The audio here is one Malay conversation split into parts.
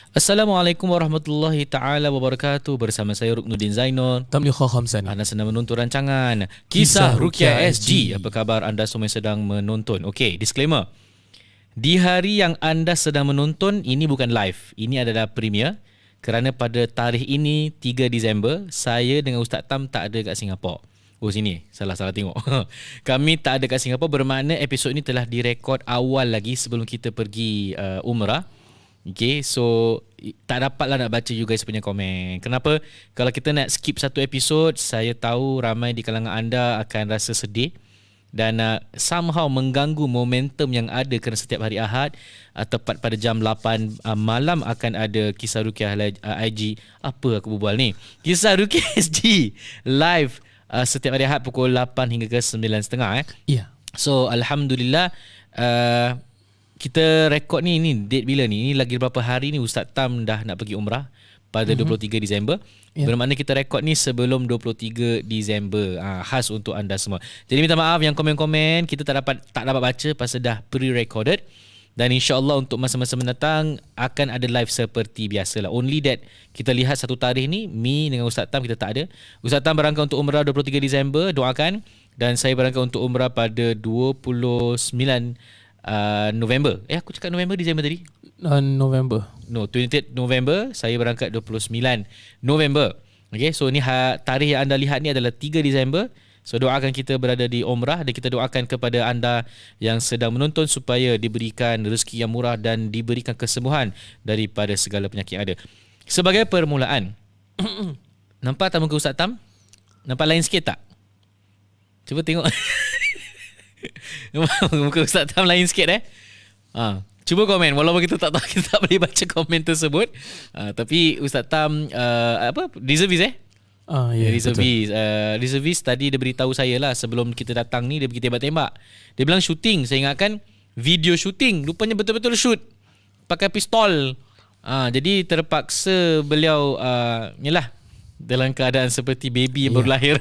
Assalamualaikum warahmatullahi taala wabarakatuh. Bersama saya Ruknuddin Zainul. Tamliha Khamsani. Anda sedang menonton rancangan Kisah Ruqyah SG. Apa khabar anda semua yang sedang menonton? Okey, disclaimer. Di hari yang anda sedang menonton, ini bukan live. Ini adalah premier. Kerana pada tarikh ini 3 Disember, saya dengan Ustaz Tam tak ada kat Singapura. Oh sini, salah tengok. Kami tak ada kat Singapura, bermakna episod ini telah direkod awal lagi sebelum kita pergi umrah. Okay, so tak dapatlah nak baca you guys punya komen. Kenapa? Kalau kita nak skip satu episod, saya tahu ramai di kalangan anda akan rasa sedih dan somehow mengganggu momentum yang ada kerana setiap hari Ahad tepat pada jam 8 malam akan ada Kisah Ruqyah IG. Apa aku berbual ni? Kisah Ruqyah SG live setiap hari Ahad pukul 8 hingga ke 9.30 Ya. So alhamdulillah kita rekod ni date bila ni? Ini lagi berapa hari ni Ustaz Tam dah nak pergi umrah pada 23 Disember. Bermakna kita rekod ni sebelum 23 Disember. Khas untuk anda semua. Jadi minta maaf yang komen-komen kita tak dapat baca pasal dah pre-recorded. Dan insya-Allah untuk masa-masa mendatang akan ada live seperti biasalah. Only that kita lihat satu tarikh ni, me dengan Ustaz Tam kita tak ada. Ustaz Tam berangkat untuk umrah 23 Disember, doakan. Dan saya berangkat untuk umrah pada 29 November. Aku cakap November, Disember tadi? November. No, 28 November. Saya berangkat 29 November. Okay, so ni tarikh yang anda lihat ni adalah 3 Disember. So doakan kita berada di umrah dan kita doakan kepada anda yang sedang menonton supaya diberikan rezeki yang murah dan diberikan kesembuhan daripada segala penyakit yang ada. Sebagai permulaan, nampak tak muka Ustaz Tam? Nampak lain sikit tak? Cuba tengok. Muka Ustaz Tam lain sikit cuba komen. Walaupun kita tak tahu, kita tak boleh baca komen tersebut, tapi Ustaz Tam reservis reservis tadi dia beritahu saya lah sebelum kita datang ni. Dia pergi tembak-tembak. Dia bilang shooting. Saya ingatkan video shooting. Rupanya betul-betul shoot pakai pistol. Jadi terpaksa beliau yalah, dalam keadaan seperti baby yang baru lahir.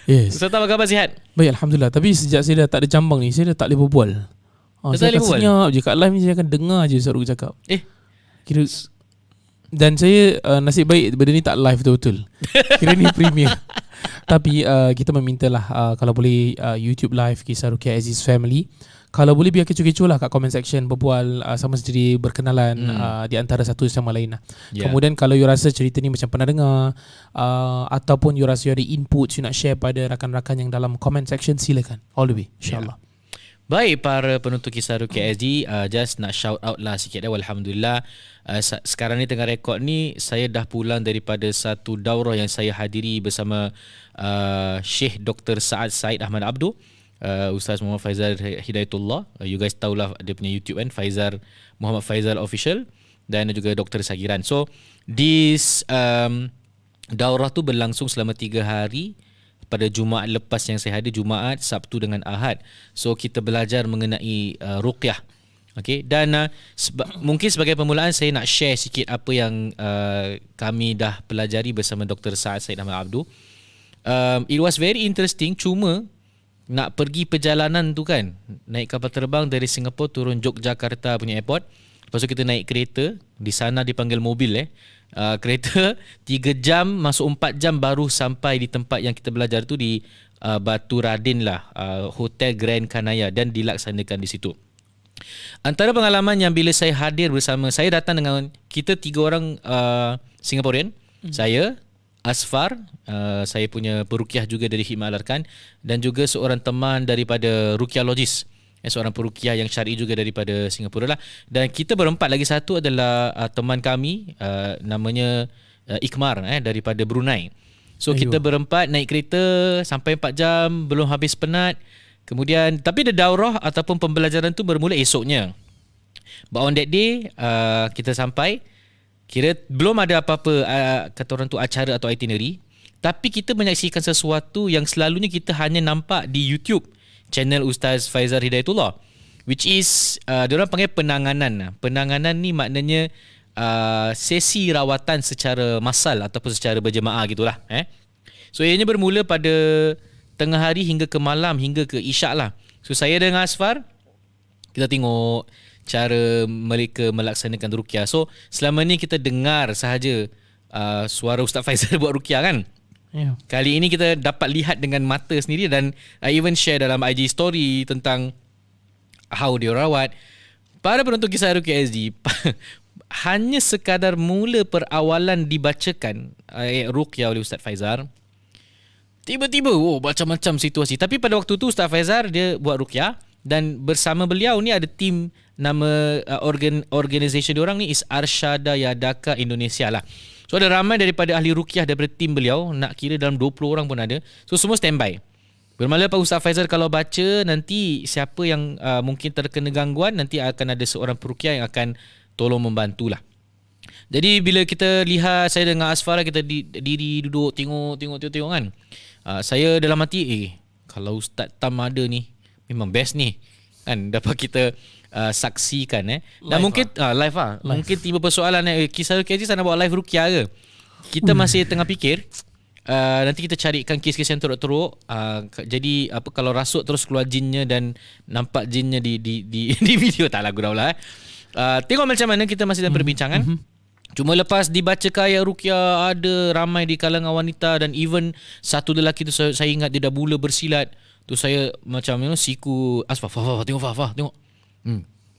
Yes. Ustaz Tam, apa khabar, sihat? Baik, Alhamdulillah. Tapi sejak saya dah tak ada jambang ni, saya dah tak boleh berbual. Saya akan senyap je kat live ni, saya akan dengar je Ustaz Ruk cakap. Kira. Dan saya nasib baik benda ni tak live betul-betul. Kira ni premier. Tapi kita memintalah kalau boleh YouTube live Kisah Ruqyah Aziz Family. Kalau boleh biar kecoh-kecoh lah kat comment section, berbual sama sendiri, berkenalan di antara satu sama lain lah. Kemudian kalau you rasa cerita ni macam pernah dengar ataupun you rasa you ada input you nak share pada rakan-rakan yang dalam comment section, silakan. All the way, insyaAllah. Baik para penonton Kisah Ruqyah SG, just nak shout out lah sikit dah. Alhamdulillah, sekarang ni tengah rekod ni, saya dah pulang daripada satu daurah yang saya hadiri bersama Syekh Dr. Said Ahmad Abdu, Ustaz Muhammad Faizal Hidayatullah. You guys tahulah dia punya YouTube kan, Muhammad Faizal Official, dan juga Dr. Sagiran. So this daurah tu berlangsung selama 3 hari. Pada Jumaat lepas yang saya hadir, Jumaat, Sabtu dengan Ahad. So kita belajar mengenai ruqyah. Okay, dan mungkin sebagai permulaan saya nak share sikit apa yang kami dah pelajari bersama Dr. Said Ahmad Abdu. It was very interesting. Cuma nak pergi perjalanan tu kan, naik kapal terbang dari Singapura turun Yogyakarta punya airport. Lepas tu kita naik kereta. Di sana dipanggil mobil kereta 3 jam, masuk 4 jam baru sampai di tempat yang kita belajar tu, di Batu Radin lah, Hotel Grand Kanaya, dan dilaksanakan di situ. Antara pengalaman yang bila saya hadir bersama, saya datang dengan kita 3 orang Singaporean. Saya, Asfar, saya punya peruqyah juga dari Khidmat Al-Arkan, dan juga seorang teman daripada ruqyalogis, seorang peruqyah yang syar'i juga daripada Singapura lah. Dan kita berempat, lagi satu adalah teman kami, namanya Ikmar, daripada Brunei. So kita berempat naik kereta sampai 4 jam, belum habis penat. Kemudian, tapi the daurah ataupun pembelajaran tu bermula esoknya. But on that day, kita sampai, kira belum ada apa-apa kata orang tu acara atau itinerary, tapi kita menyaksikan sesuatu yang selalunya kita hanya nampak di YouTube channel Ustaz Faizal Hidayatullah, which is diorang panggil penanganan. Penanganan ni maknanya sesi rawatan secara massal ataupun secara berjemaah gitulah. So ianya bermula pada tengah hari hingga ke malam, hingga ke isyak lah. So saya dengan Asfar, kita tengok cara mereka melaksanakan ruqyah. So selama ni kita dengar sahaja suara Ustaz Faizal buat ruqyah kan. Yeah. Kali ini kita dapat lihat dengan mata sendiri dan I even share dalam IG story tentang how dia rawat. Para penonton Kisah Ruqyah SG, hanya sekadar mula perawalan dibacakan ayat ruqyah oleh Ustaz Faizal, tiba-tiba macam-macam situasi. Tapi pada waktu tu Ustaz Faizal dia buat ruqyah dan bersama beliau ni ada tim, nama organisasi diorang ni is Arsyada Yadaka Indonesia lah. So ada ramai daripada ahli ruqyah daripada tim beliau, nak kira dalam 20 orang pun ada. So semua standby. Bermula Pak Ustaz Faizal kalau baca, nanti siapa yang mungkin terkena gangguan, nanti akan ada seorang peruqyah yang akan tolong membantulah. Jadi bila kita lihat, saya dengan Asfara kita diri duduk tengok kan. Saya dalam hati, kalau Ustaz Tam ada ni, memang best ni. Kan dapat kita saksikan dan live mungkin live. Mungkin tiba persoalan Kisah Ruqyah saya nak buat live ruqyah ke. Kita masih tengah fikir. Nanti kita carikan kes-kes yang teruk-teruk. Jadi apa kalau rasuk terus keluar jinnya dan nampak jinnya di video, tak lagu dah lah. Tengok macam mana, kita masih dalam perbincangan. Cuma lepas dibacakan ayat ruqyah, ada ramai di kalangan wanita dan even satu lelaki tu saya ingat dia dah mula bersilat. Tu saya macam siku Asfah, tengok.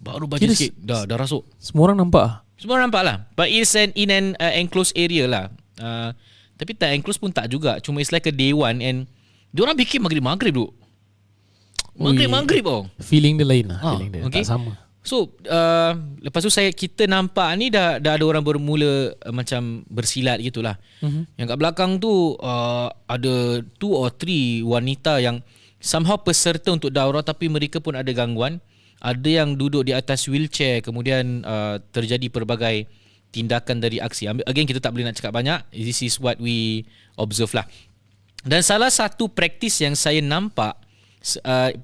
Baru baca sikit dah rasuk. Semua orang nampak? Semua orang nampak lah. But it's in an enclosed area lah. Tapi tak enclosed pun tak juga. Cuma it's like a day one and diorang bikin maghrib duk. Maghrib Feeling dia lain lah. Feeling dia okay. tak sama. So lepas tu kita nampak ni dah ada orang bermula macam bersilat gitulah. Yang kat belakang tu ada 2 or 3 wanita yang somehow peserta untuk daurah tapi mereka pun ada gangguan. Ada yang duduk di atas wheelchair, kemudian terjadi pelbagai tindakan dari aksi. Again, kita tak boleh nak cakap banyak. This is what we observe lah. Dan salah satu praktis yang saya nampak,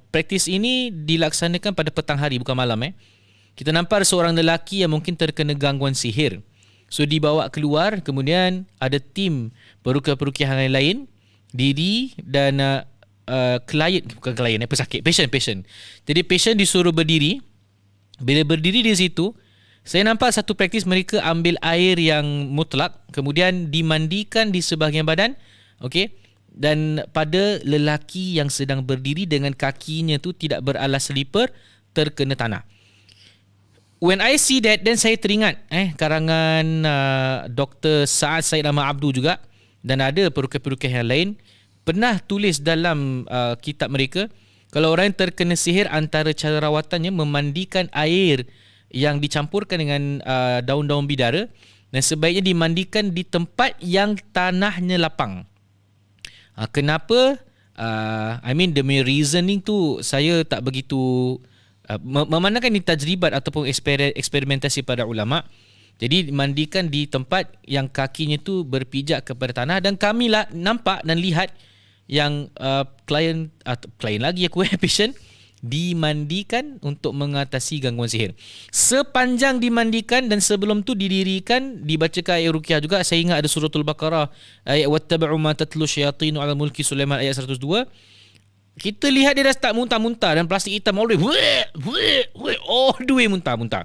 praktis ini dilaksanakan pada petang hari, bukan malam. Kita nampak seorang lelaki yang mungkin terkena gangguan sihir. So dibawa keluar, kemudian ada tim peruqyah lain diri dan patient. Jadi patient disuruh berdiri. Bila berdiri di situ, saya nampak satu praktis mereka ambil air yang mutlak, kemudian dimandikan di sebahagian badan, okey. Dan pada lelaki yang sedang berdiri dengan kakinya tu tidak beralas slipper, terkena tanah. When I see that, then saya teringat karangan Dr. Saad Said Ahmad Abdu juga, dan ada peruqyah-peruqyah yang lain pernah tulis dalam kitab mereka, kalau orang yang terkena sihir, antara cara rawatannya memandikan air yang dicampurkan dengan daun-daun bidara, dan sebaiknya dimandikan di tempat yang tanahnya lapang. Kenapa? The main reasoning tu saya tak begitu memandangkan ini tajribat ataupun eksperimentasi pada ulama. Jadi mandikan di tempat yang kakinya tu berpijak kepada tanah, dan kami lah nampak dan lihat yang klien lagi patient dimandikan untuk mengatasi gangguan sihir. Sepanjang dimandikan dan sebelum tu didirikan, dibacakan ayat ruqyah juga. Saya ingat ada suratul Baqarah ayat wattaba'u ma tatlu syayatinu 'ala mulki Sulaiman ayat 102. Kita lihat dia dah start muntah-muntah dan plastik hitam all the way muntah-muntah.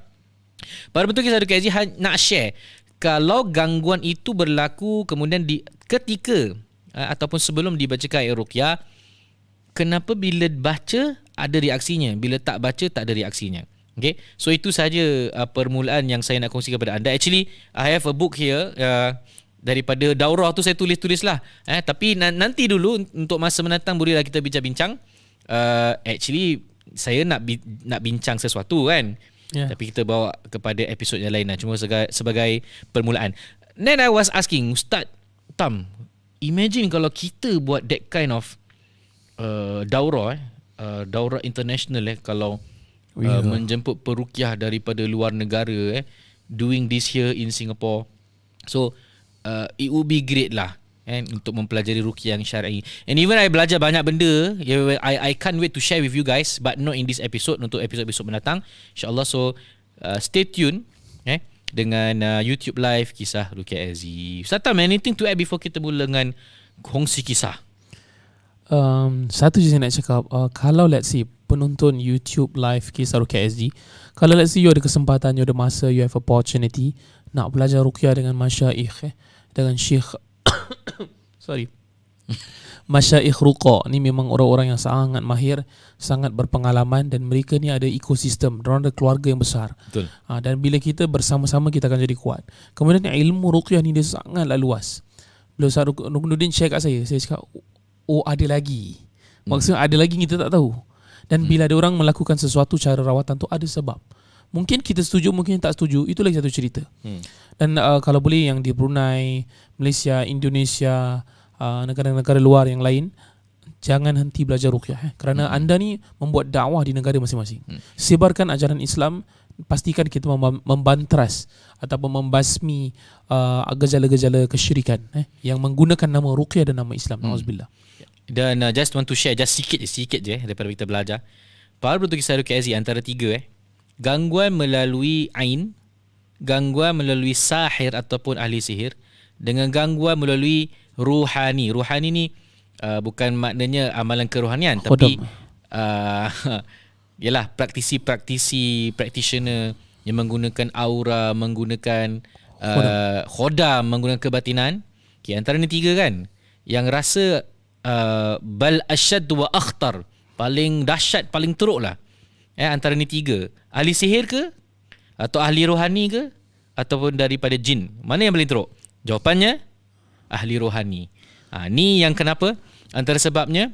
Pada betul Kisah Ruqyah SG nak share, kalau gangguan itu berlaku kemudian ketika ataupun sebelum dibacakan ayat ruqyah, kenapa bila baca ada reaksinya, bila tak baca tak ada reaksinya. Okay, so itu saja permulaan yang saya nak kongsikan kepada anda. Actually, I have a book here daripada daurah tu saya tulis lah. Tapi nanti dulu untuk masa mendatang bolehlah kita bincang-bincang. Actually, saya nak bincang sesuatu kan. Yeah. Tapi kita bawa kepada episod yang lain lah. Cuma sebagai permulaan. Then I was asking, Ustaz Tam, imagine kalau kita buat that kind of daurah daurah international kalau menjemput peruqyah daripada luar negara doing this here in Singapore. So it would be great lah untuk mempelajari ruqyah yang syar'i. And even I belajar banyak benda. I can't wait to share with you guys, but not in this episode, untuk episod-episod mendatang insyaAllah. So stay tuned dengan YouTube live Kisah Ruqyah SG. Ustaz Tam, anything to add before kita mula dengan kongsi kisah? Satu je saya nak cakap, kalau let's say penonton YouTube live Kisah Ruqyah SG. Kalau let's say you ada kesempatan, you ada masa, you have opportunity nak belajar ruqyah dengan masyaikh, dengan syekh sorry, masyaikh ruqa ni memang orang-orang yang sangat mahir, sangat berpengalaman, dan mereka ni ada ekosistem, mereka ada keluarga yang besar. Betul. Dan bila kita bersama-sama, kita akan jadi kuat. Kemudian ilmu ruqyah ni dia sangatlah luas. Bila Ustaz Rukunuddin share kat saya cakap, oh ada lagi. Maksudnya ada lagi kita tak tahu. Dan bila ada orang melakukan sesuatu cara rawatan tu ada sebab. Mungkin kita setuju, mungkin tak setuju, itu lagi satu cerita. Dan kalau boleh yang di Brunei, Malaysia, Indonesia, negara-negara luar yang lain, jangan henti belajar ruqyah kerana anda ni membuat dakwah di negara masing-masing. Sebarkan ajaran Islam, pastikan kita membantras ataupun membasmi gejala-gejala kesyirikan yang menggunakan nama ruqyah dan nama Islam. Nauzubillah. Dan just want to share just sikit je daripada kita belajar. Para penonton Kisah Ruqyah SG antara 3 gangguan melalui ain, gangguan melalui sahir ataupun ahli sihir, dengan gangguan melalui ruhani. Ruhani ni bukan maknanya amalan kerohanian, tapi ialah praktisi practitioner yang menggunakan aura, menggunakan khodam, menggunakan kebatinan. Antara ni 3 kan yang rasa bal asyad wa akhtar, paling dahsyat, paling teruk lah. Antara ni 3, ahli sihir ke, atau ahli rohani ke, ataupun daripada jin, mana yang paling teruk? Jawapannya ahli rohani. Ni yang kenapa, antara sebabnya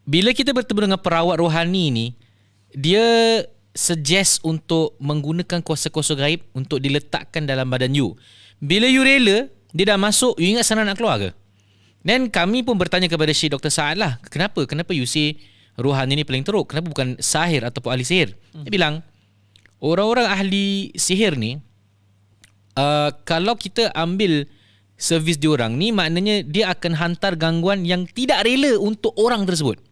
bila kita bertemu dengan perawat rohani ni, dia suggest untuk menggunakan kuasa-kuasa gaib untuk diletakkan dalam badan you. Bila you rela, dia dah masuk, you ingat sana nak keluar ke? Dan kami pun bertanya kepada Syekh Dr. Saad lah, kenapa you say rohani ni paling teruk? Kenapa bukan sahir ataupun ahli sihir? Dia bilang, orang-orang ahli sihir ni, kalau kita ambil servis diorang ni, maknanya dia akan hantar gangguan yang tidak rela untuk orang tersebut.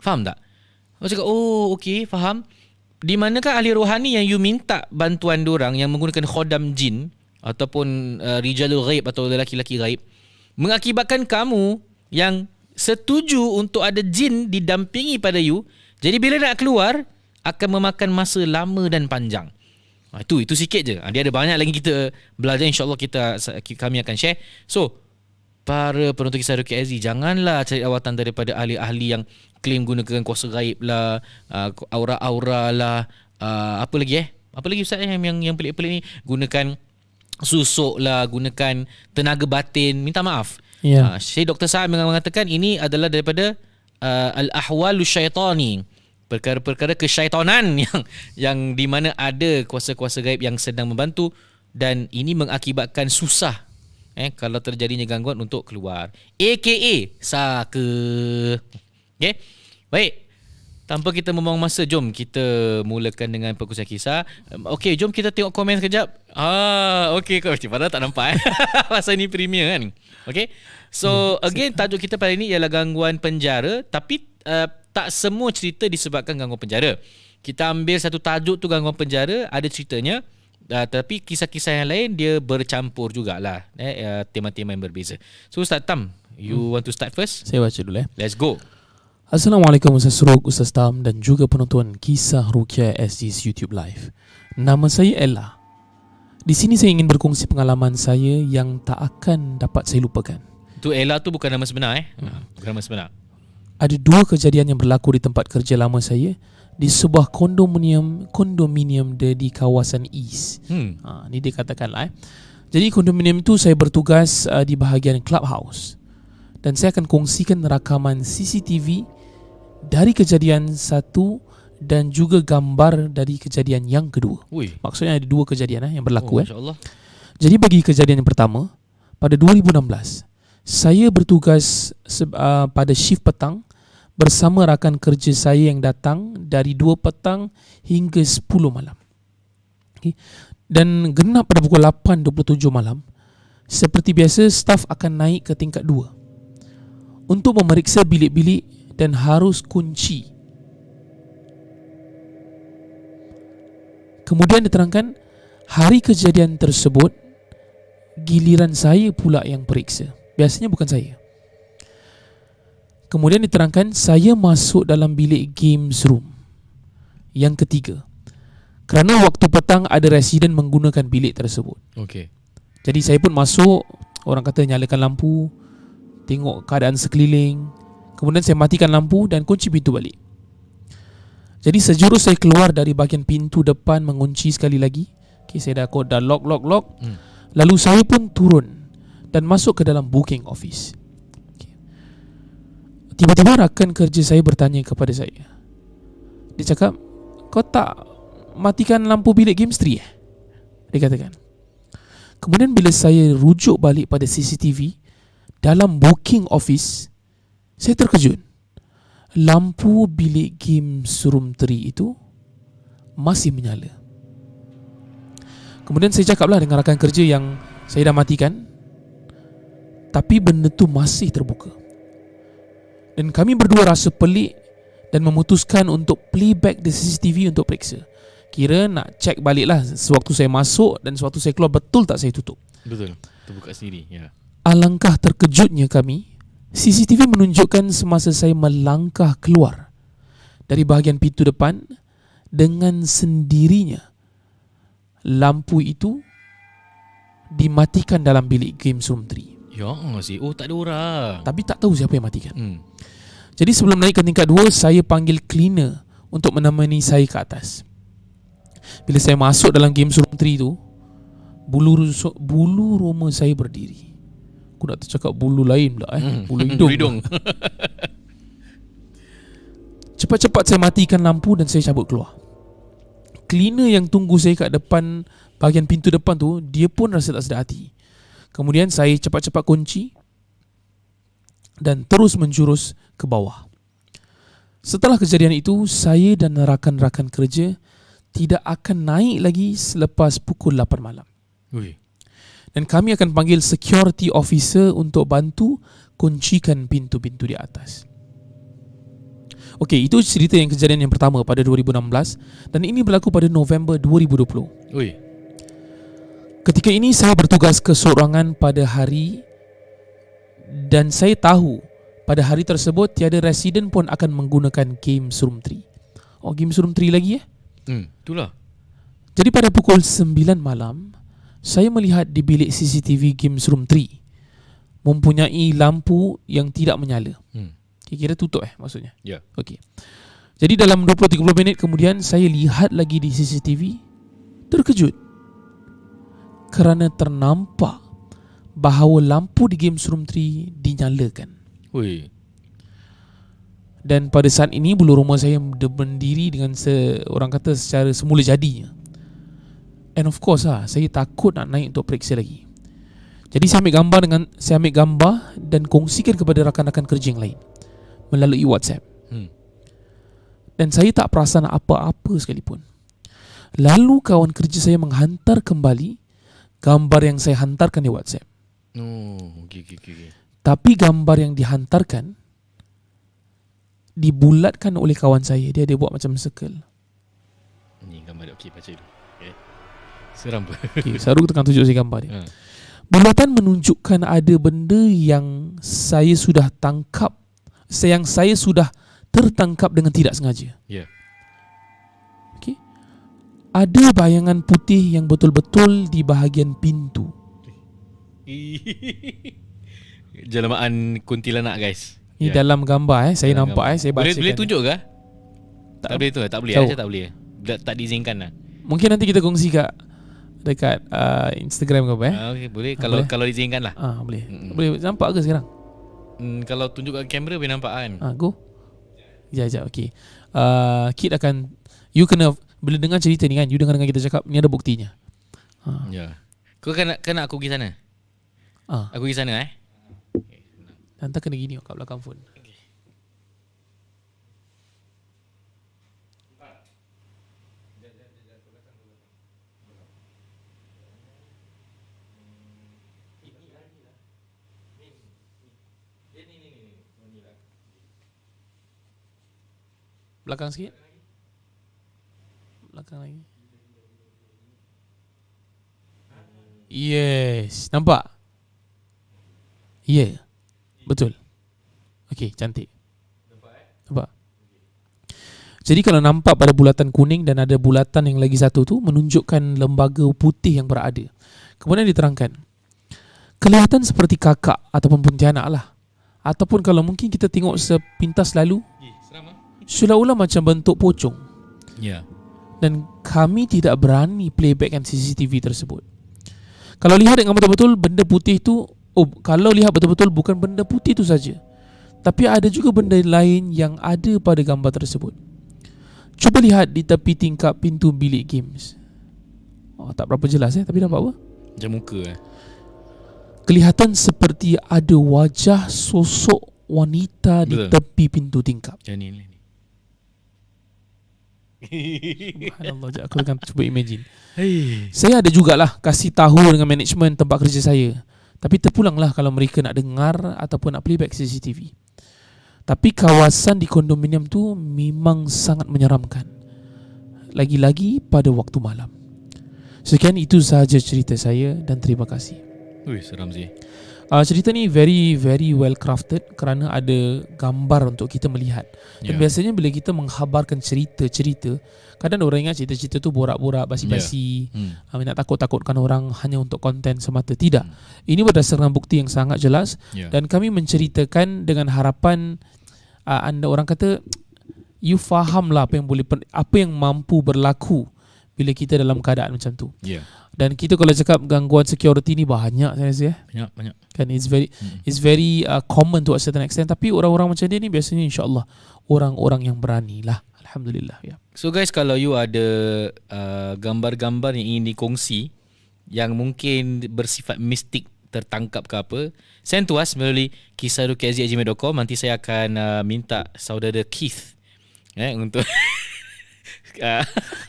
Faham tak? Aku cakap, oh okey, faham. Di manakah ahli rohani yang you minta bantuan diorang yang menggunakan khodam jin ataupun rijalul ghaib atau lelaki-lelaki ghaib, mengakibatkan kamu yang setuju untuk ada jin didampingi pada you, jadi bila nak keluar akan memakan masa lama dan panjang. Itu sikit je. Dia ada banyak lagi kita belajar, insya-Allah kami akan share. So, para penonton Kisah Ruqyah SG, janganlah cari rawatan daripada ahli-ahli yang klaim gunakan kuasa gaib lah, aura-aura lah, apa lagi apa lagi Ustaz yang pelik-pelik ni, gunakan susuk lah, gunakan tenaga batin. Minta maaf, Syekh Dr. Saad mengatakan ini adalah daripada al-ahwalu syaitani, perkara-perkara kesyaitanan yang di mana ada kuasa-kuasa gaib yang sedang membantu, dan ini mengakibatkan susah kalau terjadinya gangguan untuk keluar, aka saka. Okay, baik, tanpa kita membuang masa, jom kita mulakan dengan perkongsian kisah. Okey, jom kita tengok komen sekejap. Okey, padahal tak nampak pasal ni premier kan. Okey, so again, tajuk kita pada ini ialah gangguan penjara, tapi tak semua cerita disebabkan gangguan penjara. Kita ambil satu tajuk tu, gangguan penjara, ada ceritanya, tapi kisah-kisah yang lain dia bercampur jugalah, tema-tema yang berbeza. So Ustaz Tam, you want to start first? Saya baca dulu. Let's go. Assalamualaikum Ustaz Ruk, Ustaz Tam dan juga penonton Kisah Ruqyah SG's YouTube Live. Nama saya Ella. Di sini saya ingin berkongsi pengalaman saya yang tak akan dapat saya lupakan. Tu Ella tu bukan nama sebenar bukan nama sebenar. Ada 2 kejadian yang berlaku di tempat kerja lama saya, di sebuah kondominium di kawasan East. Ni dia katakanlah. Jadi kondominium itu saya bertugas di bahagian clubhouse, dan saya akan kongsikan rakaman CCTV dari kejadian 1 dan juga gambar dari kejadian yang kedua. Maksudnya ada 2 kejadian yang berlaku. Jadi bagi kejadian yang pertama, pada 2016, saya bertugas pada shift petang bersama rakan kerja saya yang datang dari 2 petang hingga 10 malam. Dan genap pada pukul 8.27 malam, seperti biasa, staf akan naik ke tingkat 2 untuk memeriksa bilik-bilik dan harus kunci. Kemudian diterangkan, hari kejadian tersebut giliran saya pula yang periksa. Biasanya bukan saya. Kemudian diterangkan saya masuk dalam bilik games room yang ketiga kerana waktu petang ada residen menggunakan bilik tersebut. Okey. Jadi saya pun masuk, orang kata nyalakan lampu, tengok keadaan sekeliling, kemudian saya matikan lampu dan kunci pintu balik. Jadi sejurus saya keluar dari bahagian pintu depan, mengunci sekali lagi. Okay, saya dah lock. Lalu saya pun turun dan masuk ke dalam booking office. Okay. Tiba-tiba rakan kerja saya bertanya kepada saya. Dia cakap, kau tak matikan lampu bilik games 3 Dia katakan. Kemudian bila saya rujuk balik pada CCTV dalam booking office, saya terkejut. Lampu bilik games room 3 itu masih menyala. Kemudian saya cakaplah dengan rakan kerja yang saya dah matikan, tapi benda tu masih terbuka. Dan kami berdua rasa pelik dan memutuskan untuk playback the CCTV untuk periksa. Kira nak check balik lah sewaktu saya masuk dan sewaktu saya keluar betul tak saya tutup. Betul, terbuka sendiri ya. Alangkah terkejutnya kami, CCTV menunjukkan semasa saya melangkah keluar dari bahagian pintu depan, dengan sendirinya lampu itu dimatikan dalam bilik games room 3. Ya sih, tak ada orang. Tapi tak tahu siapa yang matikan. Jadi sebelum naik ke tingkat 2, saya panggil cleaner untuk menemani saya ke atas. Bila saya masuk dalam games room 3 tu, bulu roma saya berdiri. Aku nak tercakap bulu lain pula bulu hidung. Cepat-cepat saya matikan lampu dan saya cabut keluar. Cleaner yang tunggu saya kat depan bahagian pintu depan tu, dia pun rasa tak sedar hati. Kemudian saya cepat-cepat kunci dan terus menjurus ke bawah. Setelah kejadian itu, saya dan rakan-rakan kerja tidak akan naik lagi selepas pukul 8 malam. Ui. Dan kami akan panggil security officer untuk bantu kuncikan pintu-pintu di atas. Okey, itu cerita yang kejadian yang pertama pada 2016 dan ini berlaku pada November 2020. Ui. Ketika ini saya bertugas keseorangan pada hari dan saya tahu pada hari tersebut tiada residen pun akan menggunakan games room 3. Oh, games room 3 lagi Itulah. Jadi pada pukul 9 malam, saya melihat di bilik CCTV games room 3 mempunyai lampu yang tidak menyala. Kira tutup maksudnya. Ya. Okey. Jadi dalam 20-30 minit kemudian saya lihat lagi di CCTV, terkejut kerana ternampak bahawa lampu di games room 3 dinyalakan. Ui. Dan pada saat ini bulu roma saya berdiri dengan orang kata secara semula jadinya. And of course saya takut nak naik untuk periksa lagi. Jadi saya ambil gambar dan kongsikan kepada rakan-rakan kerja yang lain melalui WhatsApp. Dan saya tak perasan apa-apa sekalipun. Lalu kawan kerja saya menghantar kembali gambar yang saya hantarkan di WhatsApp. Okay. Tapi gambar yang dihantarkan dibulatkan oleh kawan saya. Dia buat macam circle. Ni gambar dia. Okey, baca dulu. Okay. Seram pun. Okay, Sarul tengah tunjuk saya gambar dia. Bulatan menunjukkan ada benda yang saya sudah tertangkap dengan tidak sengaja. Ya. Okay. Ada bayangan putih yang betul-betul di bahagian pintu. Jelmaan kuntilanak guys. Ni dalam gambar saya dalam nampak gambar. Saya bacakan. Boleh tunjuk ke? Tak boleh tu, tak boleh. Saya tak boleh. Tak diizinkan lah. Mungkin nanti kita kongsi dekat Instagram ke apa okey, boleh kalau diizinkan lah. Boleh. Boleh nampak ke sekarang? Kalau tunjuk kat kamera boleh nampak kan? Go. Sekejap, okey. Kit akan, you kena bila dengar cerita ni kan, you dengar kita cakap ni ada buktinya. Ya. Kau kan nak aku pergi sana? Aku pergi sana Nanti kena gini kat belakang phone. Belakang sikit. Belakang lagi. Yes, nampak? Ya. Yeah. Betul. Okey, cantik. Nampak? Jadi kalau nampak pada bulatan kuning dan ada bulatan yang lagi satu tu menunjukkan lembaga putih yang berada. Kemudian diterangkan, kelihatan seperti kakak ataupun pontianak lah. Ataupun kalau mungkin kita tengok sepintas lalu, seolah-olah macam bentuk pocong. Ya. Dan kami tidak berani playbackkan CCTV tersebut. Kalau lihat dengan betul-betul benda putih tu, kalau lihat betul-betul bukan benda putih tu saja, tapi ada juga benda lain yang ada pada gambar tersebut. Cuba lihat di tepi tingkap pintu bilik games. Tak berapa jelas tapi nampak apa? Macam muka Kelihatan seperti ada wajah sosok wanita di tepi pintu tingkap. Macam ni. Subhanallah, aku akan cuba imagine. Saya ada jugalah kasih tahu dengan management tempat kerja saya, tapi terpulanglah kalau mereka nak dengar ataupun nak playback CCTV. Tapi kawasan di kondominium tu memang sangat menyeramkan, lagi-lagi pada waktu malam. Sekian, itu sahaja cerita saya dan terima kasih. Seram sih. Cerita ni very very well crafted kerana ada gambar untuk kita melihat. Dan biasanya bila kita menghabarkan cerita-cerita, kadang orang ingat cerita-cerita tu borak-borak, basi-basi, nak takut-takutkan orang hanya untuk konten semata. Tidak. Ini berdasarkan bukti yang sangat jelas, dan kami menceritakan dengan harapan anda, orang kata, you fahamlah apa yang mampu berlaku bila kita dalam keadaan macam tu. Dan kita kalau cakap gangguan security ni banyak, saya rasa banyak. Kan it's very common to a certain extent, tapi orang-orang macam dia ni biasanya insya-Allah orang-orang yang berani lah. Alhamdulillah. So guys, kalau you ada gambar-gambar yang ingin dikongsi yang mungkin bersifat mistik, tertangkap ke apa, send to us melalui kisahhidupkz@gmail.com. Nanti saya akan minta saudara Keith untuk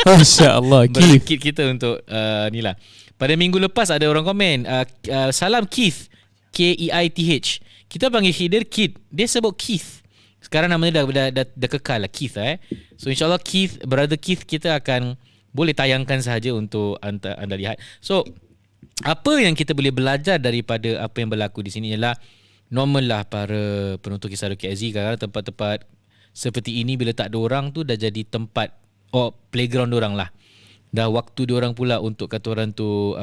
Masya-Allah, Keith kita untuk ni lah. Pada minggu lepas ada orang komen, salam Keith, Keith. Kita panggil Keith, dia sebut Keith. Sekarang namanya dah kekal lah, Keith So insyaAllah Keith, brother Keith, kita akan boleh tayangkan sahaja untuk anda lihat. So apa yang kita boleh belajar daripada apa yang berlaku di sini ialah normal lah para penonton kisah KZ. Kadang-kadang tempat-tempat seperti ini bila tak ada orang tu dah jadi tempat playground diorang lah. Dah waktu diorang pula untuk kata orang tu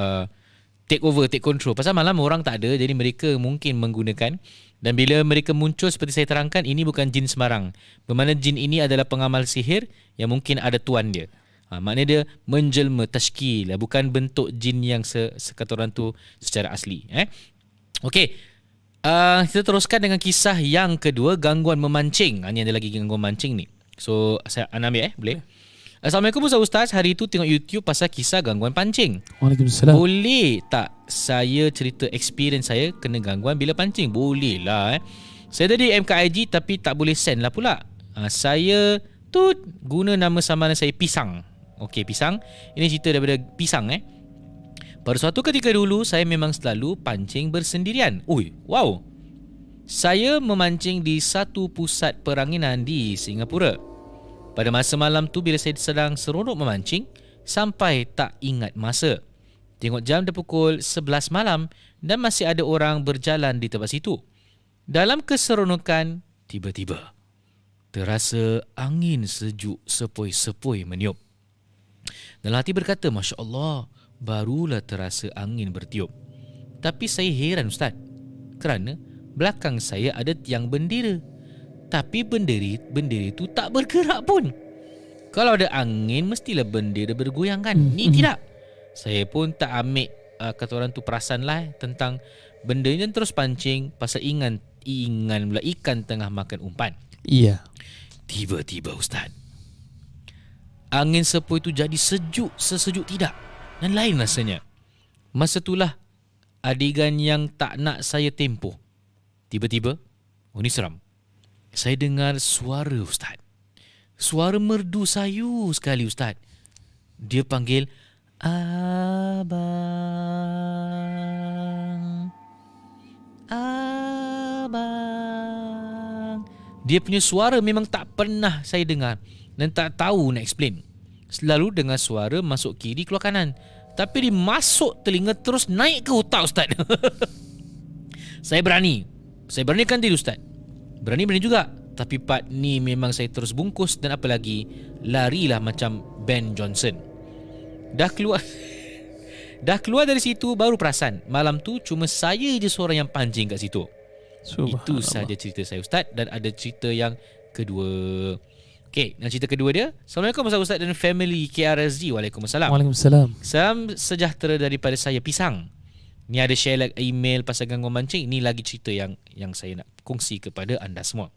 take control. Pasal malam orang tak ada, jadi mereka mungkin menggunakan. Dan bila mereka muncul seperti saya terangkan, ini bukan jin sembarang. Bermakna jin ini adalah pengamal sihir yang mungkin ada tuan dia. Maknanya dia menjelma, tashkil, bukan bentuk jin yang sekata orang tu secara asli. Okey, kita teruskan dengan kisah yang kedua, gangguan memancing. Ini ada lagi gangguan memancing ni. So saya ambil boleh? Assalamualaikum Ustaz. Hari itu tengok YouTube pasal kisah gangguan pancing. Waalaikumsalam. Boleh tak saya cerita experience saya kena gangguan bila pancing? Boleh lah. Saya tadi MKIG tapi tak boleh send lah pula. Saya tu guna nama samaran saya Pisang. Okey, Pisang. Ini cerita daripada Pisang. Pada suatu ketika dulu, saya memang selalu pancing bersendirian. Wow. Saya memancing di satu pusat peranginan di Singapura. Pada masa malam tu, bila saya sedang seronok memancing, sampai tak ingat masa. Tengok jam dah pukul 11 malam dan masih ada orang berjalan di tempat situ. Dalam keseronokan, tiba-tiba terasa angin sejuk sepoi-sepoi meniup. Dalam hati berkata, Masya Allah, barulah terasa angin bertiup. Tapi saya heran Ustaz, kerana belakang saya ada tiang bendera. Tapi bendera itu tak bergerak pun. Kalau ada angin, mestilah bendera bergoyang kan? Ni tidak. Saya pun tak ambil kata orang tu perasan lah tentang benda ni, dan terus pancing pasal ingan pula ikan tengah makan umpan. Iya. Tiba-tiba Ustaz, angin sepoi itu jadi sesejuk tidak, dan lain rasanya. Masa itulah adegan yang tak nak saya tempuh. Tiba-tiba, ni seram, saya dengar suara Ustaz. Suara merdu sayu sekali Ustaz. Dia panggil, Abang. Dia punya suara memang tak pernah saya dengar dan tak tahu nak explain. Selalu dengar suara masuk kiri keluar kanan, tapi dia masuk telinga terus naik ke otak Ustaz. Saya beranikan diri Ustaz. Berani juga. Tapi part ni memang saya terus bungkus. Dan apa lagi, larilah macam Ben Johnson. Dah keluar dah keluar dari situ baru perasan malam tu cuma saya je seorang yang pancing kat situ. Itu saja cerita saya, Ustaz. Dan ada cerita yang kedua. Okey, yang cerita kedua dia. Assalamualaikum Ustaz dan family KRSG. Waalaikumsalam. Waalaikumsalam. Salam sejahtera daripada saya, Pisang. Ni ada share like email pasal gangguan mancing. Ni lagi cerita yang saya nak kongsi kepada anda semua.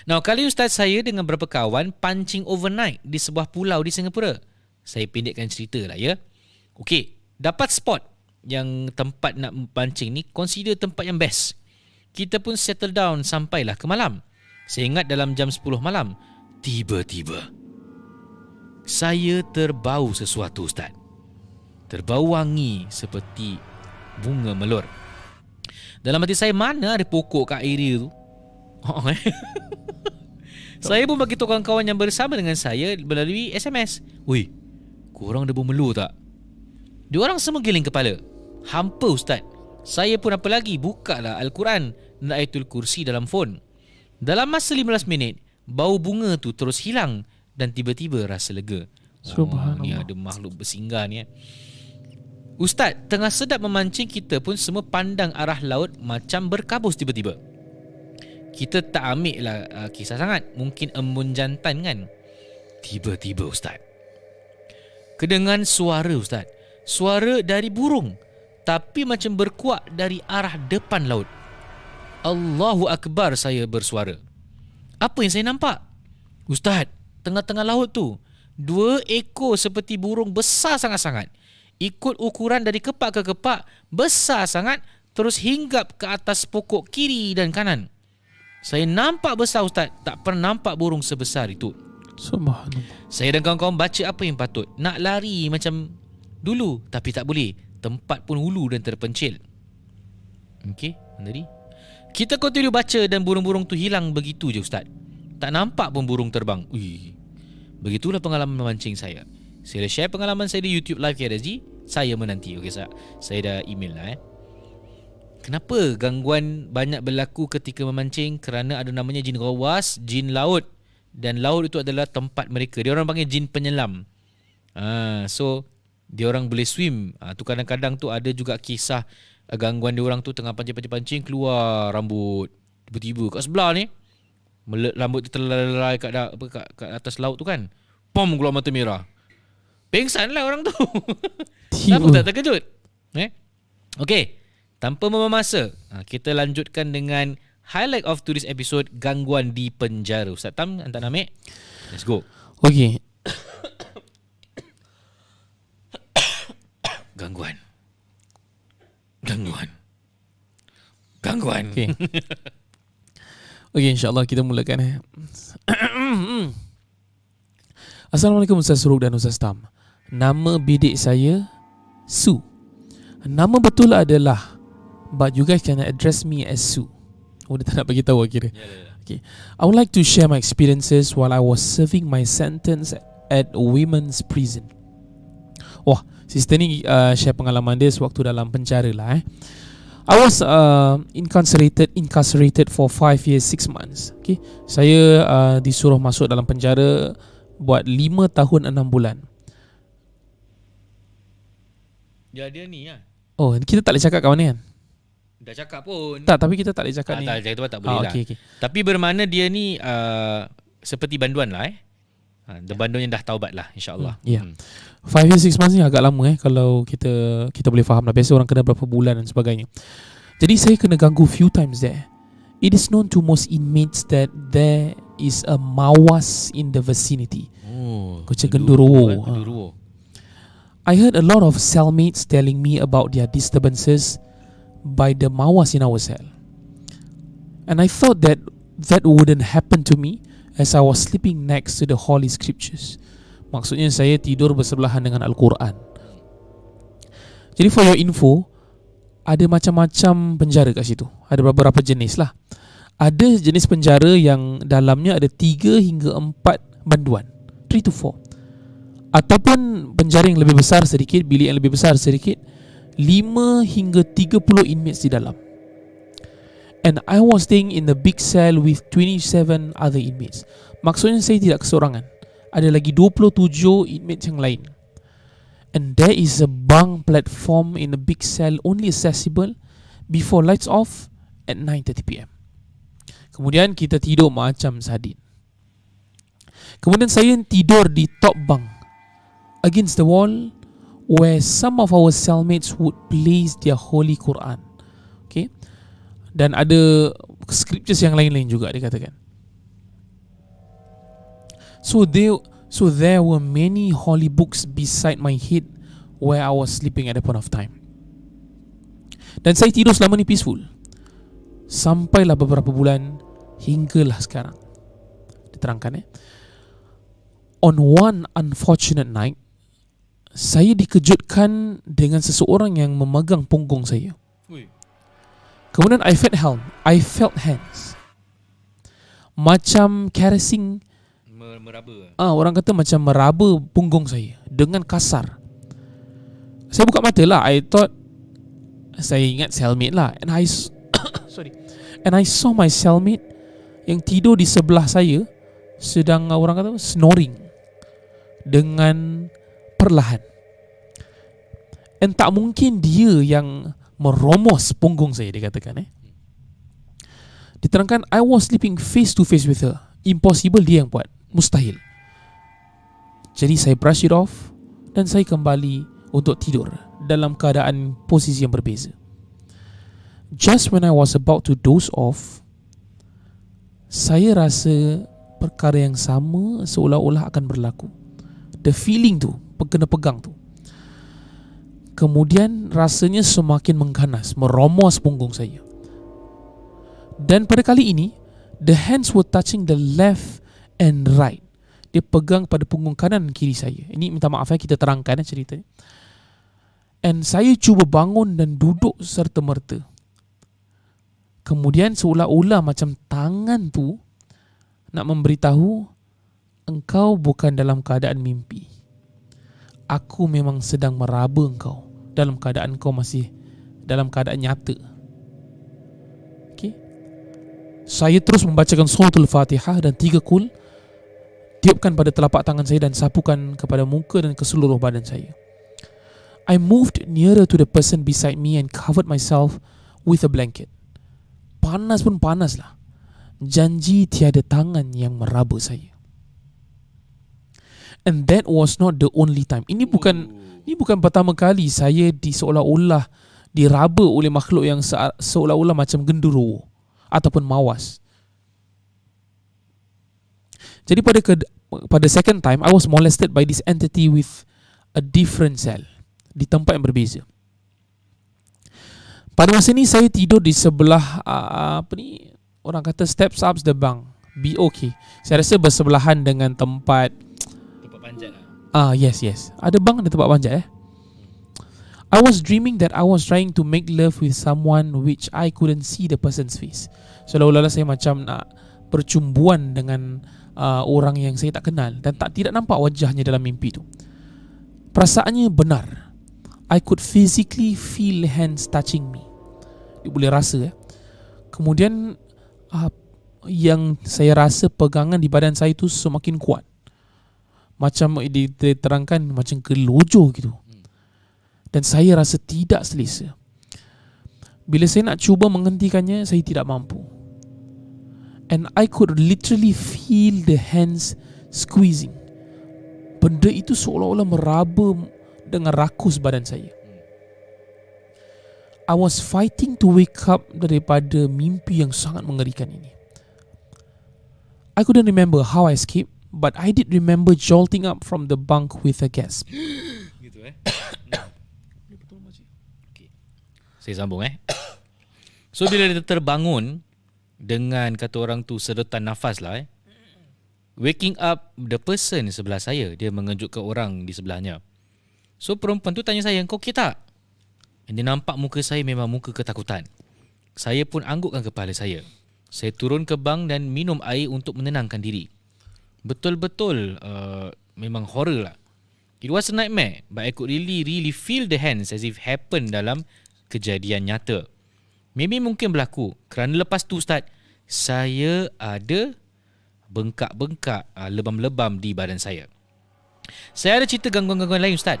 Now, kali Ustaz saya dengan beberapa kawan pancing overnight di sebuah pulau di Singapura. Saya pendekkan cerita lah ya. Okey, dapat spot yang tempat nak pancing ni consider tempat yang best. Kita pun settle down sampailah ke malam. Saya ingat dalam jam 10 malam, tiba-tiba saya terbau sesuatu, Ustaz. Terbau wangi seperti bunga melur. Dalam hati saya, mana ada pokok kat area tu? Saya pun bagi tahu kawan-kawan yang bersama dengan saya melalui SMS. Weh, korang ada bau melur tak? Diorang semua giling kepala. Hampa, Ustaz. Saya pun apa lagi, bukalah Al-Quran dan Ayatul Kursi dalam phone. Dalam masa 15 minit, bau bunga tu terus hilang dan tiba-tiba rasa lega. Subhanallah. Ni ada makhluk bersinggah ni. Ustaz, tengah sedap memancing, kita pun semua pandang arah laut macam berkabus tiba-tiba. Kita tak ambil lah kisah sangat. Mungkin embun jantan kan. Tiba-tiba, Ustaz, kedengan suara, Ustaz. Suara dari burung, tapi macam berkuak dari arah depan laut. Allahu Akbar, saya bersuara. Apa yang saya nampak? Ustaz, tengah-tengah laut tu 2 ekor seperti burung besar sangat-sangat. Ikut ukuran dari kepak ke kepak, besar sangat, terus hinggap ke atas pokok kiri dan kanan. Saya nampak besar, Ustaz. Tak pernah nampak burung sebesar itu. Subhanallah. Saya dan kawan-kawan baca apa yang patut. Nak lari macam dulu, tapi tak boleh. Tempat pun hulu dan terpencil. Okey, tadi kita continue baca dan burung-burung tu hilang begitu je, Ustaz. Tak nampak pun burung terbang. Ui. Begitulah pengalaman memancing saya. Saya dah share pengalaman saya di YouTube Live KRSG. Saya menanti. Okey, saya dah email lah. Kenapa gangguan banyak berlaku ketika memancing? Kerana ada namanya jin gawas, jin laut. Dan laut itu adalah tempat mereka. Dia orang panggil jin penyelam. So dia orang boleh swim. Tu kadang-kadang tu ada juga kisah gangguan dia orang tu tengah pancing-pancing keluar rambut tiba-tiba kat sebelah ni. Rambut dia terlerai kat atas laut tu kan. Pom, keluar mata merah. Pengsan lah orang tu. Kenapa tak terkejut? Okey, tanpa membuang masa, kita lanjutkan dengan highlight of today's episode, gangguan di penjara. Ustaz Tam, anda nak ambil? Let's go. Okey. Gangguan. Okey. Okey, insya-Allah kita mulakan. Assalamualaikum Ustaz Suruk dan Ustaz Tam. Nama bidik saya Su. Nama betul adalah, but you guys can address me as Su. Dia tak nak bagi tahu akhirnya. Okay. I would like to share my experiences while I was serving my sentence at women's prison. Wah, sister ni share pengalaman dia sewaktu dalam penjara lah. I was incarcerated for 5 years 6 months. Okay. Saya disuruh masuk dalam penjara buat 5 tahun 6 bulan. Ya, dia ni lah. Oh, kita tak boleh cakap kawan ni kan? Dah cakap pun. Tak, tapi kita tak boleh cakap ni. Tak boleh lah. Okay. Tapi bermakna dia ni seperti banduan lah The banduan yang dah taubat lah, insyaAllah. Ya. 5 years 6 months ni agak lama kalau kita boleh faham lah. Biasa orang kena berapa bulan dan sebagainya. Jadi saya kena ganggu few times there. It is known to most inmates that there is a mawas in the vicinity. Genderuwo. I heard a lot of cellmates telling me about their disturbances by the mawas in our cell. And I thought that wouldn't happen to me as I was sleeping next to the holy scriptures. Maksudnya saya tidur bersebelahan dengan Al-Quran. Jadi for your info, ada macam-macam penjara kat situ. Ada beberapa jenis lah. Ada jenis penjara yang dalamnya ada 3 hingga 4 banduan, 3 to 4. Ataupun penjara yang lebih besar sedikit, bilik yang lebih besar sedikit, 5 hingga 30 inmates di dalam. And I was staying in the big cell with 27 other inmates. Maksudnya saya tidak keseorangan. Ada lagi 27 inmates yang lain. And there is a bunk platform in the big cell only accessible before lights off at 9:30 PM. Kemudian kita tidur macam sardin. Kemudian saya tidur di top bunk against the wall where some of our cellmates would place their holy Quran. Okay. Dan ada scriptures yang lain-lain juga dikatakan. So there were many holy books beside my head where I was sleeping at that point of time. Dan saya tidur selama ni peaceful. Sampailah beberapa bulan hinggalah sekarang. Diterangkan On one unfortunate night, saya dikejutkan dengan seseorang yang memegang punggung saya. Kemudian I felt hands. Macam caressing, meraba. Orang kata macam meraba punggung saya dengan kasar. Saya buka mata lah. I thought, saya ingat cellmate lah. And I saw my cellmate yang tidur di sebelah saya sedang orang kata snoring dengan perlahan. And tak mungkin dia yang meromos punggung saya, dikatakan diterangkan I was sleeping face to face with her. Impossible dia yang buat, mustahil. Jadi saya brush it off dan saya kembali untuk tidur dalam keadaan posisi yang berbeza. Just when I was about to doze off, saya rasa perkara yang sama seolah-olah akan berlaku. The feeling tu, kena pegang tu. Kemudian rasanya semakin mengganas, meromos punggung saya. Dan pada kali ini, the hands were touching the left and right. Dia pegang pada punggung kanan dan kiri saya. Ini minta maaf kita terangkan cerita. And saya cuba bangun dan duduk serta-merta. Kemudian seolah-olah macam tangan tu nak memberitahu, engkau bukan dalam keadaan mimpi. Aku memang sedang meraba engkau dalam keadaan kau masih dalam keadaan nyata. Okay. Saya terus membacakan suratul Fatihah dan 3 kul, tiupkan pada telapak tangan saya dan sapukan kepada muka dan ke seluruh badan saya. I moved nearer to the person beside me and covered myself with a blanket. Panas pun panas lah. Janji tiada tangan yang meraba saya. And that was not the only time. Ini bukan pertama kali saya seolah-olah diraba oleh makhluk yang seolah-olah macam genderuwo ataupun mawas. Jadi pada second time, I was molested by this entity with a different cell, di tempat yang berbeza. Pada masa ni saya tidur di sebelah orang kata steps up the bunk, BOK. Saya rasa bersebelahan dengan tempat panjat lah. Yes. Ada bunk ada tempat panjat I was dreaming that I was trying to make love with someone which I couldn't see the person's face. Seolah-olah saya macam nak percumbuan dengan orang yang saya tak kenal dan tidak nampak wajahnya dalam mimpi tu. Perasaannya benar. I could physically feel hands touching me. Dia boleh rasa Kemudian yang saya rasa pegangan di badan saya tu semakin kuat. Macam diterangkan macam kelojo gitu. Dan saya rasa tidak selesa. Bila saya nak cuba menghentikannya, saya tidak mampu. And I could literally feel the hands squeezing. Benda itu seolah-olah meraba dengan rakus badan saya. I was fighting to wake up daripada mimpi yang sangat mengerikan ini. I couldn't remember how I escaped, but I did remember jolting up from the bunk with a gasp. Gitu Okay. Saya sambung So bila dia terbangun dengan kata orang tu sedotan nafas lah waking up the person sebelah saya, dia mengejutkan orang di sebelahnya. So perempuan tu tanya saya, kau okey tak? And dia nampak muka saya memang muka ketakutan. Saya pun anggukkan kepala saya. Saya turun ke bang dan minum air untuk menenangkan diri. Betul-betul memang horror lah. It was a nightmare, but I could really feel the hands as if happen dalam kejadian nyata. Maybe mungkin berlaku kerana lepas tu Ustaz, saya ada bengkak-bengkak, lebam-lebam di badan saya. Saya ada cerita gangguan-gangguan lain Ustaz.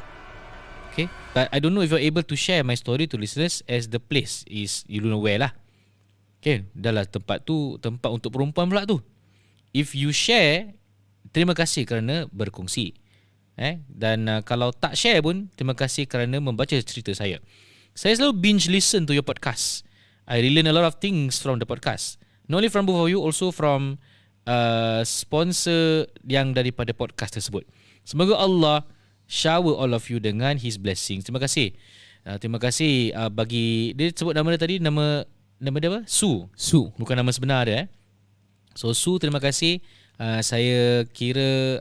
Okay, but I don't know if you're able to share my story to listeners, as the place is, you don't know where lah. Okay, dah lah tempat tu tempat untuk perempuan pula tu. If you share, terima kasih kerana berkongsi. Dan kalau tak share pun, terima kasih kerana membaca cerita saya. Saya selalu binge listen to your podcast. I really learn a lot of things from the podcast. Not only from both of you, also from sponsor yang daripada podcast tersebut. Semoga Allah shower all of you dengan His blessings. Terima kasih. Terima kasih bagi, dia sebut nama dia tadi, nama dia apa? Su. Bukan nama sebenar dia. So Su, terima kasih. Saya kira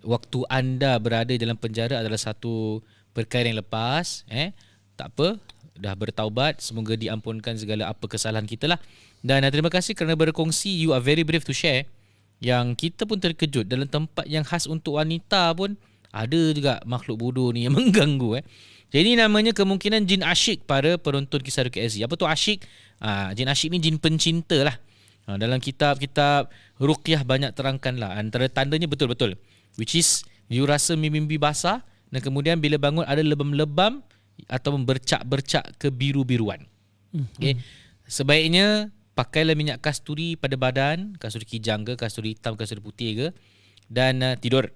waktu anda berada dalam penjara adalah satu perkara yang lepas. Tak apa, dah bertaubat. Semoga diampunkan segala apa kesalahan kita lah. Dan terima kasih kerana berkongsi. You are very brave to share. Yang kita pun terkejut, dalam tempat yang khas untuk wanita pun ada juga makhluk bodoh ni yang mengganggu. Jadi namanya kemungkinan jin asyik para penonton Kisah Ruqyah SG. Apa tu asyik? Jin asyik ni jin pencinta lah. Dalam kitab-kitab Ruqyah banyak terangkan lah. Antara tandanya betul-betul, which is you rasa mimpi basah dan kemudian bila bangun ada lebam-lebam atau bercak-bercak kebiru-biruan. Okay. Sebaiknya pakailah minyak kasturi pada badan, kasturi kijang ke, kasturi hitam, kasturi putih ke, dan tidur.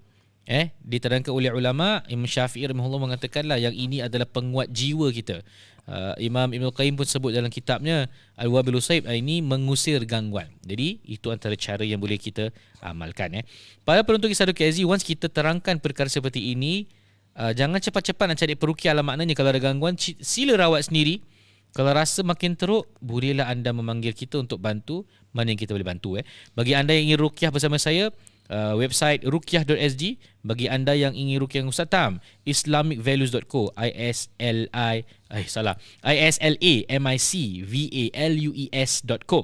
Diterangkan oleh ulama, Imam Syafi'i rahimahullah mengatakanlah yang ini adalah penguat jiwa kita. Imam Ibn Qayyim pun sebut dalam kitabnya Al-Wabil Usaib, ini mengusir gangguan. Jadi itu antara cara yang boleh kita amalkan. Para penonton Kisah Ruqyah SG, once kita terangkan perkara seperti ini, jangan cepat-cepat nak cari peruqyah lah. Maknanya kalau ada gangguan, sila rawat sendiri. Kalau rasa makin teruk, bolehlah anda memanggil kita untuk bantu mana yang kita boleh bantu. Bagi anda yang ingin ruqyah bersama saya, website ruqyah.sg. Bagi anda yang ingin ruqyah dengan Ustaz Tam, islamicvalues.co, islamicvalues.co.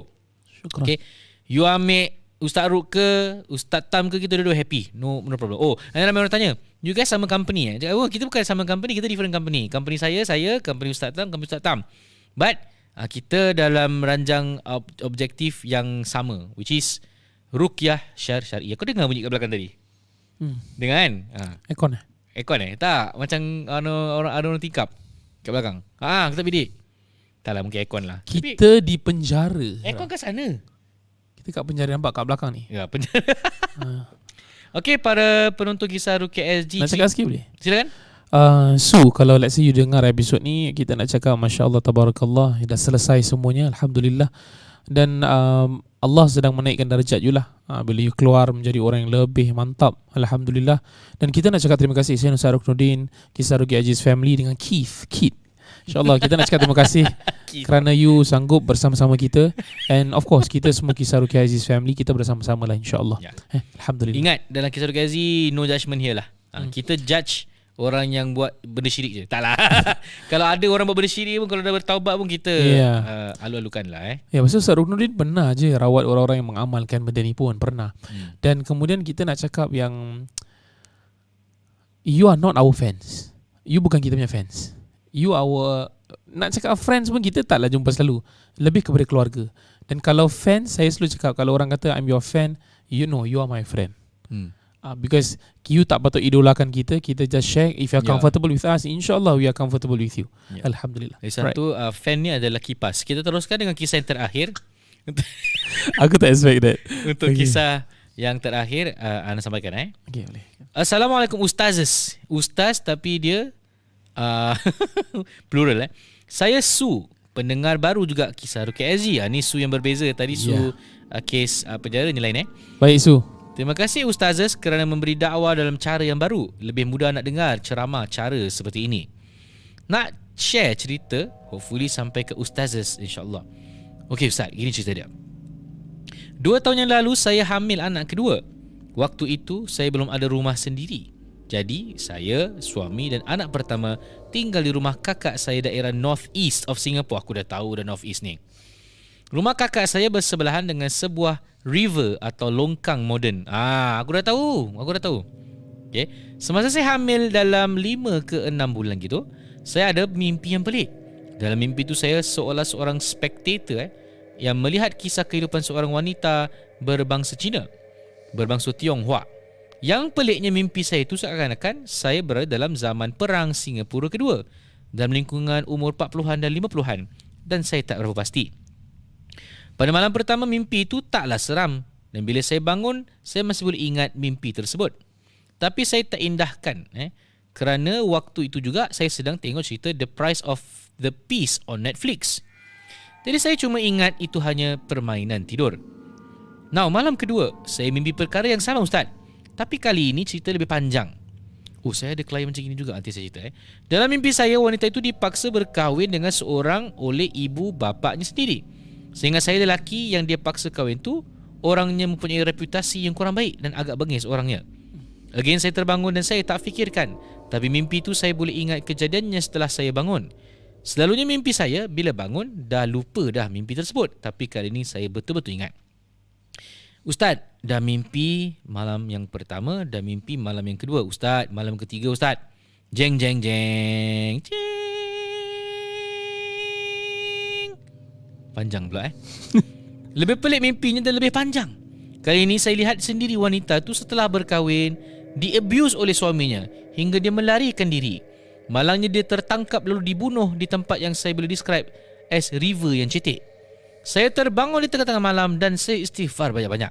Okay. You ambil Ustaz Ruk ke Ustaz Tam ke, kita dua-dua happy. No problem. Oh, ada ramai orang tanya, you guys sama company Oh, kita bukan sama company, kita different company. Company saya, company Ustaz Tam, company Ustaz Tam. But kita dalam ranjang objektif yang sama, which is Ruqyah Syariah. Kau dengar bunyi kat belakang tadi? Dengar kan? Aircon Tak, macam ada orang tingkap kat belakang. Kita bidik. Tak lah, mungkin aircon lah. Kita di penjara. Aircon kat sana. Kita kat penjara, nampak kat belakang ni. Ya, penjara. Okey, para penonton Kisah Ruqyah SG, nak cakap sikit boleh? Silakan. Su, kalau let's say you dengar episod ni, kita nak cakap Masya Allah, Tabarakallah, dah selesai semuanya, Alhamdulillah. Dan Allah sedang menaikkan darjat you lah. Bila you keluar menjadi orang yang lebih mantap, Alhamdulillah. Dan kita nak cakap terima kasih Sayyidina Ustaz Ruknuddin, Kisah Ruqyah Aziz family dengan Keith. InsyaAllah kita nak cakap terima kasih kerana you sanggup bersama-sama kita. And of course kita semua Kisah Ruqyah Aziz family, kita bersama-sama lah insyaAllah. Alhamdulillah. Ingat, dalam Kisah Ruqyah Aziz, no judgment here lah. Kita judge orang yang buat benda syirik je. Tak lah. Kalau ada orang buat benda syirik pun, kalau dah bertaubat pun kita alu-alukan lah. Ya, pasal Ustaz Ruknuddin pernah je rawat orang-orang yang mengamalkan benda ni pun pernah. Dan kemudian kita nak cakap yang you are not our fans. You bukan kita punya fans. You our, nak cakap friends pun kita taklah jumpa selalu. Lebih kepada keluarga. Dan kalau fans, saya selalu cakap, kalau orang kata I'm your fan, you know you are my friend. Because you tak patut idolakan kita. Kita just share. If you are comfortable with us, InsyaAllah we are comfortable with you. Alhamdulillah. Satu fan ni adalah kipas. Kita teruskan dengan kisah yang terakhir. Aku tak expect that. Untuk kisah yang terakhir, anda sampaikan. Okay, boleh. Assalamualaikum Ustazes. Ustaz tapi dia plural. Saya Su, pendengar baru juga Kisah Ruqyah SG. Ni Su yang berbeza. Tadi Su kes penjara ni lain. Baik Su. Terima kasih Ustazes kerana memberi dakwah dalam cara yang baru. Lebih mudah nak dengar ceramah cara seperti ini. Nak share cerita, hopefully sampai ke Ustazes insyaAllah. Okey Ustaz, gini cerita dia. 2 tahun yang lalu saya hamil anak kedua. Waktu itu saya belum ada rumah sendiri. Jadi saya, suami dan anak pertama tinggal di rumah kakak saya daerah North East of Singapore. Aku dah tahu dah North East ni. Rumah kakak saya bersebelahan dengan sebuah river atau longkang moden. Aku dah tahu. Okay. Semasa saya hamil dalam 5 ke 6 bulan gitu, saya ada mimpi yang pelik. Dalam mimpi itu saya seolah seorang spectator yang melihat kisah kehidupan seorang wanita berbangsa Cina, berbangsa Tionghoa. Yang peliknya mimpi saya itu seakan-akan saya berada dalam zaman perang Singapura kedua, dalam lingkungan umur 40-an dan 50-an, dan saya tak berapa pasti. Pada malam pertama mimpi itu taklah seram, dan bila saya bangun saya masih boleh ingat mimpi tersebut. Tapi saya tak indahkan kerana waktu itu juga saya sedang tengok cerita The Price of the Peace on Netflix. Jadi saya cuma ingat itu hanya permainan tidur. Now, malam kedua saya mimpi perkara yang sama, Ustaz. Tapi kali ini cerita lebih panjang. Saya ada klien macam ini juga, nanti saya cerita. Dalam mimpi saya, wanita itu dipaksa berkahwin dengan seorang oleh ibu bapaknya sendiri. Sehingga saya lelaki yang dia paksa kahwin tu, orangnya mempunyai reputasi yang kurang baik dan agak bengis orangnya. Again saya terbangun dan saya tak fikirkan. Tapi mimpi itu saya boleh ingat kejadiannya setelah saya bangun. Selalunya mimpi saya bila bangun dah lupa dah mimpi tersebut. Tapi kali ini saya betul-betul ingat. Ustaz, dah mimpi malam yang pertama, dah mimpi malam yang kedua. Ustaz, malam ketiga Ustaz. Jeng jeng jeng. Jeng. Panjang pula Lebih pelik mimpinya dan lebih panjang. Kali ini saya lihat sendiri wanita tu setelah berkahwin di-abuse oleh suaminya hingga dia melarikan diri. Malangnya dia tertangkap lalu dibunuh di tempat yang saya boleh describe as river yang cetek. Saya terbangun di tengah-tengah malam dan saya istighfar banyak-banyak.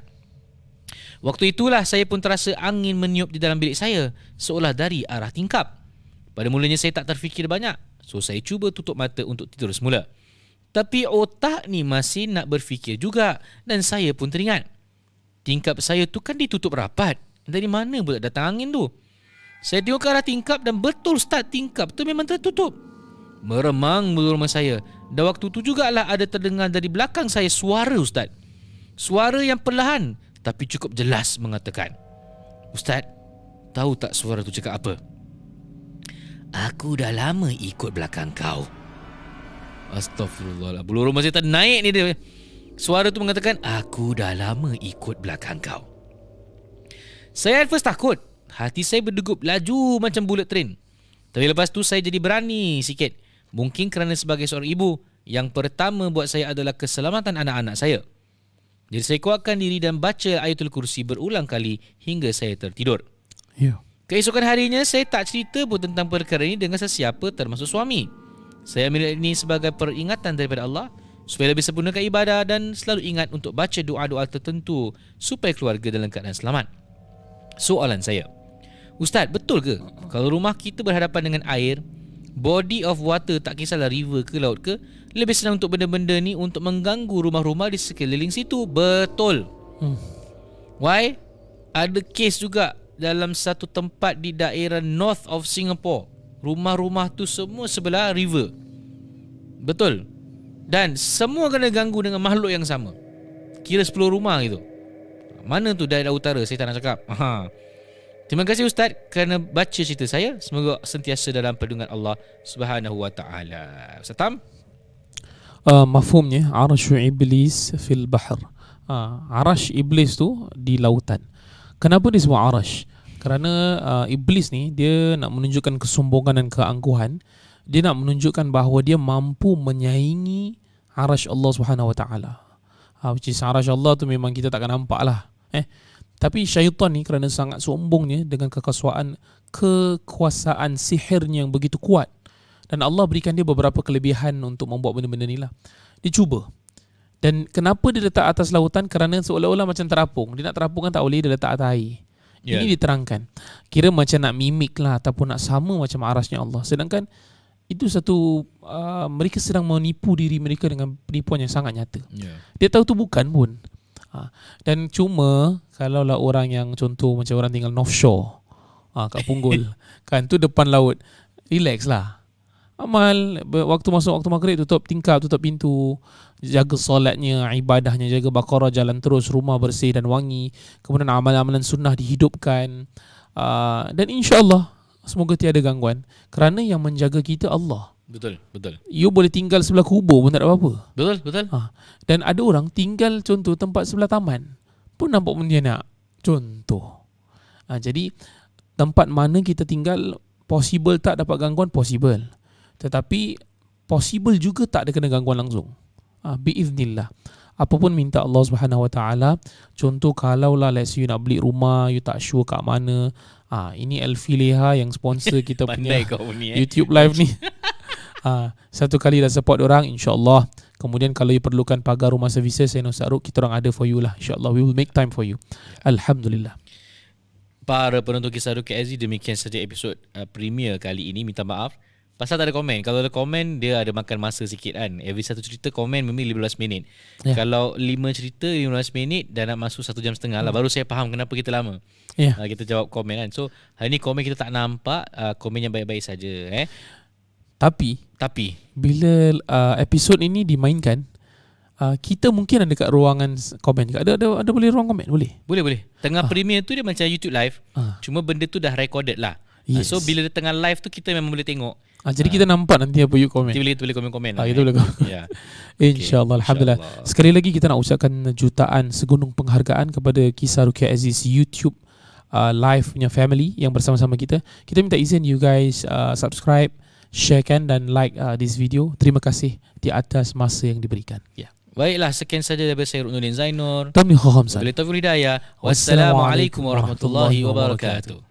Waktu itulah saya pun terasa angin meniup di dalam bilik saya seolah dari arah tingkap. Pada mulanya saya tak terfikir banyak, so saya cuba tutup mata untuk tidur semula. Tapi otak ni masih nak berfikir juga dan saya pun teringat. Tingkap saya tu kan ditutup rapat. Dari mana pula datang angin tu? Saya tengok ke arah tingkap dan betul start tingkap tu memang tertutup. Meremang bulu rumah saya. Dan waktu tu jugalah ada terdengar dari belakang saya suara, Ustaz. Suara yang perlahan tapi cukup jelas mengatakan, Ustaz, tahu tak suara tu cakap apa? Aku dah lama ikut belakang kau. Astaghfirullah. Bulu rumah saya ternaik ni dia. Suara tu mengatakan, aku dah lama ikut belakang kau. Saya at first takut. Hati saya berdegup laju macam bullet train. Tapi lepas tu saya jadi berani sikit. Mungkin kerana sebagai seorang ibu, yang pertama buat saya adalah keselamatan anak-anak saya. Jadi saya kuatkan diri dan baca Ayatul Kursi berulang kali hingga saya tertidur. Keesokan harinya saya tak cerita pun tentang perkara ini dengan sesiapa termasuk suami. Saya ambil ini sebagai peringatan daripada Allah supaya lebih sempurnakan ibadah dan selalu ingat untuk baca doa-doa tertentu supaya keluarga dalam keadaan selamat. Soalan saya, Ustaz, betul ke kalau rumah kita berhadapan dengan air, body of water, tak kisahlah river ke laut ke, lebih senang untuk benda-benda ni untuk mengganggu rumah-rumah di sekeliling situ? Betul. Why? Ada kes juga dalam satu tempat di daerah north of Singapore. Rumah-rumah tu semua sebelah river. Betul. Dan semua kena ganggu dengan makhluk yang sama. Kira 10 rumah gitu. Mana tu daerah utara, saya tak nak cakap. Terima kasih Ustaz kerana baca cerita saya. Semoga sentiasa dalam perlindungan Allah Subhanahu wa taala. Ustaz Tam? Mafhumnya Arsy Iblis fil bahr. Arash Iblis tu di lautan. Kenapa disebut Arash? Kerana Iblis ni dia nak menunjukkan kesombongan dan keangkuhan. Dia nak menunjukkan bahawa dia mampu menyaingi Arash Allah Subhanahu wa taala. Which is Arash Allah tu memang kita takkan nampak lah. Tapi syaitan ni kerana sangat sombongnya dengan kekuasaan sihirnya yang begitu kuat, dan Allah berikan dia beberapa kelebihan untuk membuat benda-benda ni lah. Dia cuba. Dan kenapa dia letak atas lautan? Kerana seolah-olah macam terapung. Dia nak terapung kan tak boleh, dia letak atas air. Ini diterangkan. Kira macam nak mimik lah ataupun nak sama macam arasnya Allah. Sedangkan itu satu mereka sedang menipu diri mereka dengan penipuan yang sangat nyata. Dia tahu tu bukan pun. Dan cuma kalaulah orang yang contoh macam orang tinggal North Shore, kat Punggol kan, tu depan laut, relax lah. Amal waktu masuk waktu maghrib, tutup tingkap, tutup pintu, jaga solatnya, ibadahnya, jaga Baqarah jalan terus, rumah bersih dan wangi. Kemudian amalan-amalan sunnah dihidupkan, dan insya-Allah semoga tiada gangguan, kerana yang menjaga kita Allah. Betul. You boleh tinggal sebelah kubur pun tak ada apa-apa. Betul. Dan ada orang tinggal contoh tempat sebelah taman pun nampak pun dia nak. Contoh. Jadi tempat mana kita tinggal, possible tak dapat gangguan? Possible. Tetapi possible juga tak ada kena gangguan langsung. Biiznillah. Apapun minta Allah Subhanahu Wa Taala. Contoh kalau lah let's say you nak beli rumah, you tak sure kat mana. Ini Elfi Leha yang sponsor kita punya YouTube live ni. Satu kali dah support orang, insya-Allah. Kemudian kalau you perlukan pagar rumah services, saya Ustaz Aruk, kita orang ada for you lah. InsyaAllah we will make time for you. Alhamdulillah. Para penonton Kisah Aruk KSG, demikian saja episod premier kali ini. Minta maaf pasal tak ada komen. Kalau ada komen, dia ada makan masa sikit kan. Every satu cerita komen memang 15 minit. Kalau 5 cerita 15 minit dan nak masuk 1 jam setengah lah, baru saya faham kenapa kita lama. Kita jawab komen kan. So hari ni komen kita tak nampak, komen yang baik-baik saja. Tapi bila episod ini dimainkan, kita mungkin ada kat ruangan komen. Ada boleh ruang komen? Boleh. Tengah premier tu dia macam YouTube live. Cuma benda tu dah recorded lah. So bila dia tengah live tu kita memang boleh tengok. Jadi kita nampak nanti apa you komen. Kita boleh komen lah. Kita boleh komen. InsyaAllah. Alhamdulillah. Sekali lagi kita nak ucapkan jutaan segunung penghargaan kepada Kisah Ruqyah Aziz YouTube live punya family yang bersama-sama kita. Kita minta izin you guys subscribe, sharekan dan like this video. Terima kasih di atas masa yang diberikan. Baiklah, sekian saja daripada saya Ruknuddin Zainur. Tamliha Hamzah. Wabillahi taufiq wal hidayah. Wassalamualaikum warahmatullahi wabarakatuh.